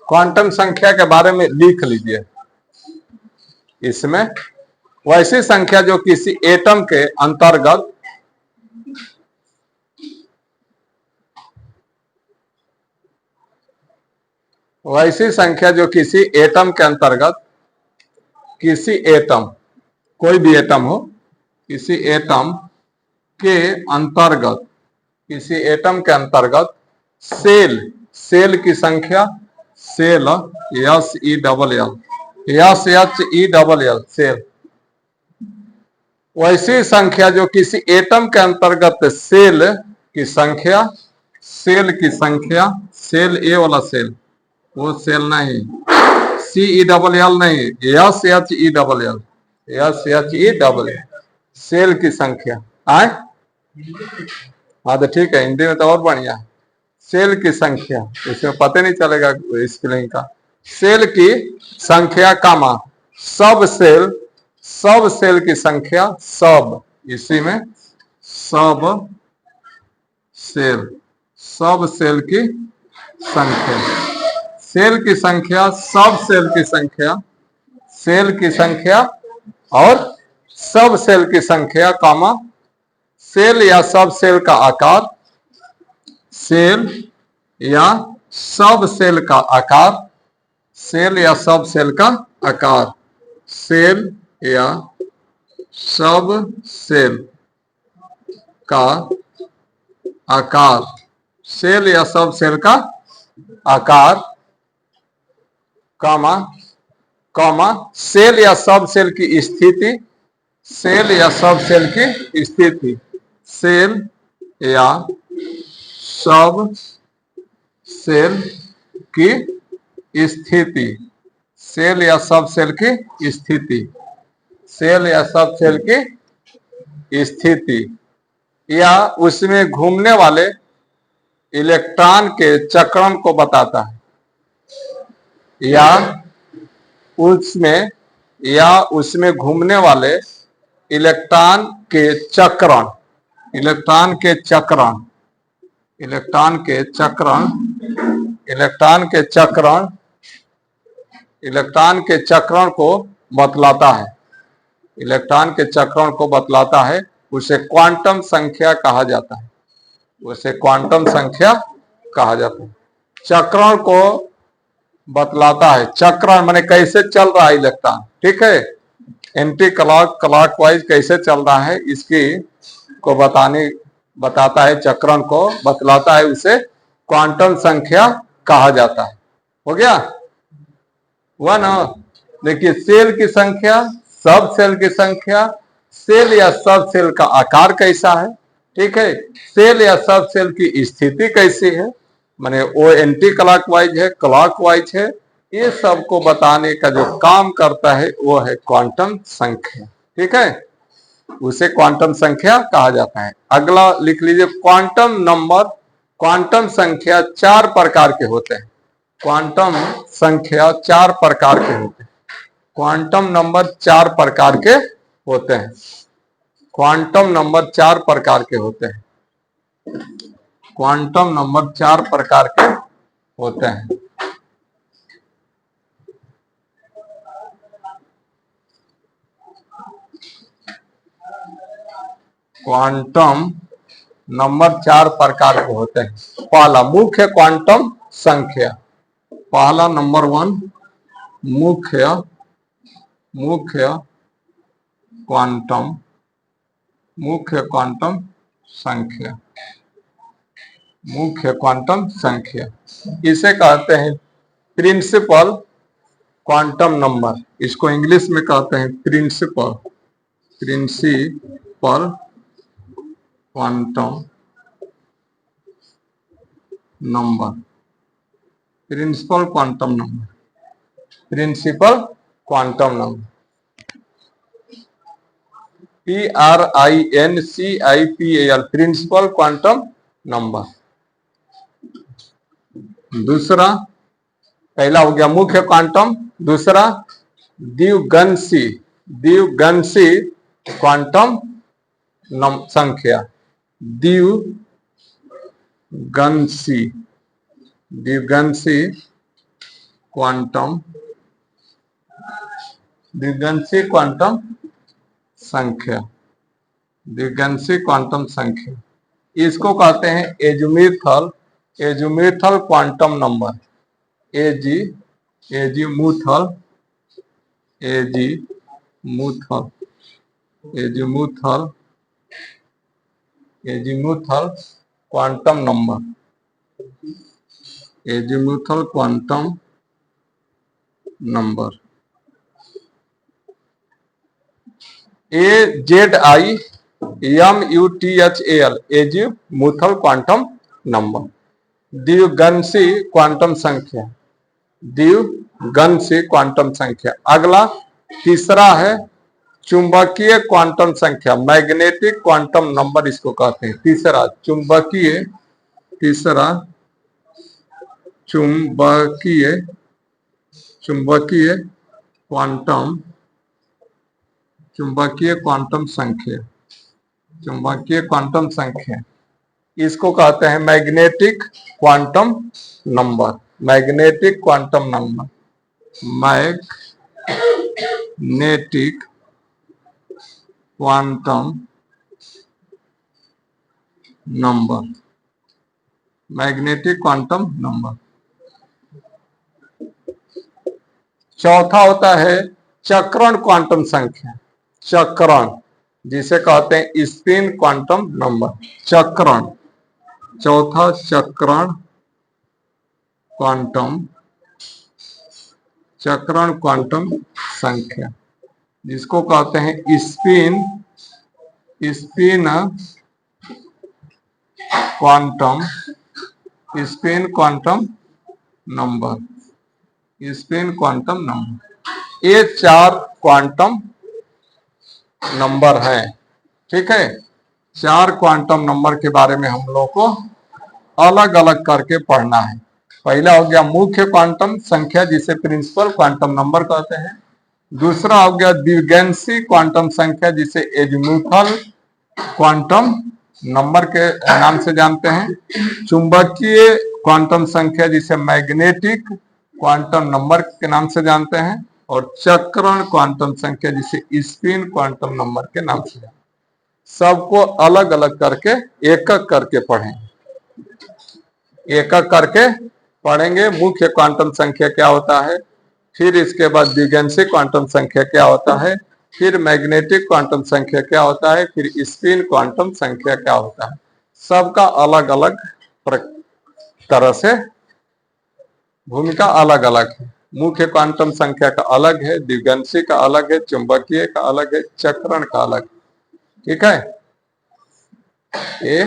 Quantum संख्या के बारे में लिख लीजिए। इसमें वैसी संख्या जो किसी एटम के अंतर्गत वैसी संख्या जो किसी एटम के अंतर्गत, किसी एटम, कोई भी एटम हो, किसी एटम के अंतर्गत, किसी एटम के अंतर्गत सेल, सेल की संख्या, shell S E double L, S H E double L, shell, वैसी संख्या जो किसी एटम के अंतर्गत सेल की संख्या, सेल की संख्या, सेल ए वाला सेल, वो सेल नहीं, सी ई डबल एल नहीं, S H E double L, S H E double L, shell की संख्या। आए हाँ तो ठीक है, हिंदी में तो और बढ़िया है। सेल की संख्या, इसमें पता नहीं चलेगा स्पेलिंग का। सेल की संख्या कामा सब सेल, सब सेल की संख्या, सब, इसी में सब सेल, सब सेल की संख्या, सेल की संख्या, सब सेल की संख्या, सेल की संख्या और सब सेल की संख्या कामा सेल या सब सेल का आकार, सेल या सब सेल का आकार, सेल या सब सेल का आकार, सेल या सब सेल का आकार, सेल या सब सेल का आकार, कामा कामा सेल या सब सेल की स्थिति, सेल या सब सेल की स्थिति, सेल या सब सेल की स्थिति, सेल या सब सेल की स्थिति, सेल या सब सेल की स्थिति, या उसमें घूमने वाले इलेक्ट्रॉन के चक्रण को बताता है, या उसमें घूमने वाले इलेक्ट्रॉन के चक्रण, इलेक्ट्रॉन के चक्रण, इलेक्ट्रॉन के चक्रण, इलेक्ट्रॉन के चक्रण, इलेक्ट्रॉन के चक्रण को बतलाता है, इलेक्ट्रॉन के चक्रण को बतलाता है, उसे क्वांटम संख्या कहा जाता है, उसे क्वांटम संख्या कहा जाता है। चक्रण को बतलाता है, चक्रण माने कैसे चल रहा है इलेक्ट्रॉन, ठीक है, एंटी क्लॉक क्लॉकवाइज कैसे चल रहा है, इसकी को बताता है, चक्रण को बतलाता है, उसे क्वांटम संख्या कहा जाता है। हो गया हुआ ना। देखिए सेल की संख्या, सब सेल की संख्या, सेल या सब सेल का आकार कैसा है, ठीक है, सेल या सब सेल की स्थिति कैसी है, माने वो एंटी क्लॉकवाइज है, क्लॉकवाइज है, ये सब को बताने का जो काम करता है वो है क्वांटम संख्या, ठीक है, उसे क्वांटम संख्या कहा जाता है। अगला लिख लीजिए क्वांटम नंबर। क्वांटम संख्या 4 प्रकार के होते हैं, क्वांटम संख्या 4 प्रकार के होते हैं, क्वांटम नंबर 4 प्रकार के होते हैं, क्वांटम नंबर 4 प्रकार के होते हैं, क्वांटम नंबर 4 प्रकार के होते हैं। क्वांटम नंबर 4 प्रकार के होते हैं। पहला मुख्य क्वांटम संख्या, पहला नंबर 1 मुख्य क्वांटम संख्या, मुख्य क्वांटम संख्या, इसे कहते हैं प्रिंसिपल क्वांटम नंबर, इसको इंग्लिश में कहते हैं principal quantum number, principal quantum number, principal quantum number, PRINCIPAL, principal quantum number. दूसरा, पहला हो गया मुख्य क्वांटम, दूसरा द्विगंशी क्वांटम संख्या, द्विगंशी क्वांटम द्विगंशी क्वांटम संख्या, द्विगंशी क्वांटम संख्या, इसको कहते हैं azimuthal, azimuthal quantum number, azimuthal, azimuthal, azimuthal, azimuthal quantum number, azimuthal quantum number, AZIMUTHAL, azimuthal quantum number, द्विगंशी क्वांटम संख्या, द्विगंशी क्वांटम संख्या। अगला तीसरा है चुंबकीय क्वांटम संख्या, मैग्नेटिक क्वांटम नंबर इसको कहते हैं। तीसरा चुंबकीय, तीसरा चुंबकीय, चुंबकीय क्वांटम, चुंबकीय क्वांटम संख्या, चुंबकीय क्वांटम संख्या, इसको कहते हैं magnetic quantum number, magnetic quantum number, magnetic quantum number, magnetic quantum number. चौथा होता है चक्रण क्वांटम संख्या, चक्रण जिसे कहते हैं स्पिन क्वांटम नंबर, चक्रण, चौथा चक्रण क्वांटम, चक्रण क्वांटम संख्या, जिसको कहते हैं spin, spin quantum, spin quantum number, spin quantum number. ये चार क्वांटम नंबर है, ठीक है। चार क्वांटम नंबर के बारे में हम लोग को अलग अलग करके पढ़ना है। पहला हो गया मुख्य क्वांटम संख्या जिसे प्रिंसिपल क्वांटम नंबर कहते हैं। दूसरा हो गया द्विगंशी क्वांटम संख्या जिसे एजीमुथल क्वांटम नंबर के नाम से जानते हैं। चुंबकीय क्वांटम संख्या जिसे मैग्नेटिक क्वांटम नंबर के नाम से जानते हैं। और चक्रण क्वांटम संख्या जिसे स्पिन क्वांटम नंबर के नाम से जानते हैं। सबको अलग अलग करके एक एक करके पढ़ें, एक एक करके पढ़ेंगे। मुख्य क्वांटम संख्या क्या होता है, फिर इसके बाद द्विगंशी क्वांटम संख्या क्या होता है, फिर मैग्नेटिक क्वांटम संख्या क्या होता है, फिर स्पिन क्वांटम संख्या क्या होता है। सबका अलग अलग तरह से भूमिका अलग अलग है। मुख्य क्वांटम संख्या का अलग है, द्विगंशी का अलग है, चुंबकीय का अलग है, चक्रण का अलग, ठीक है। ये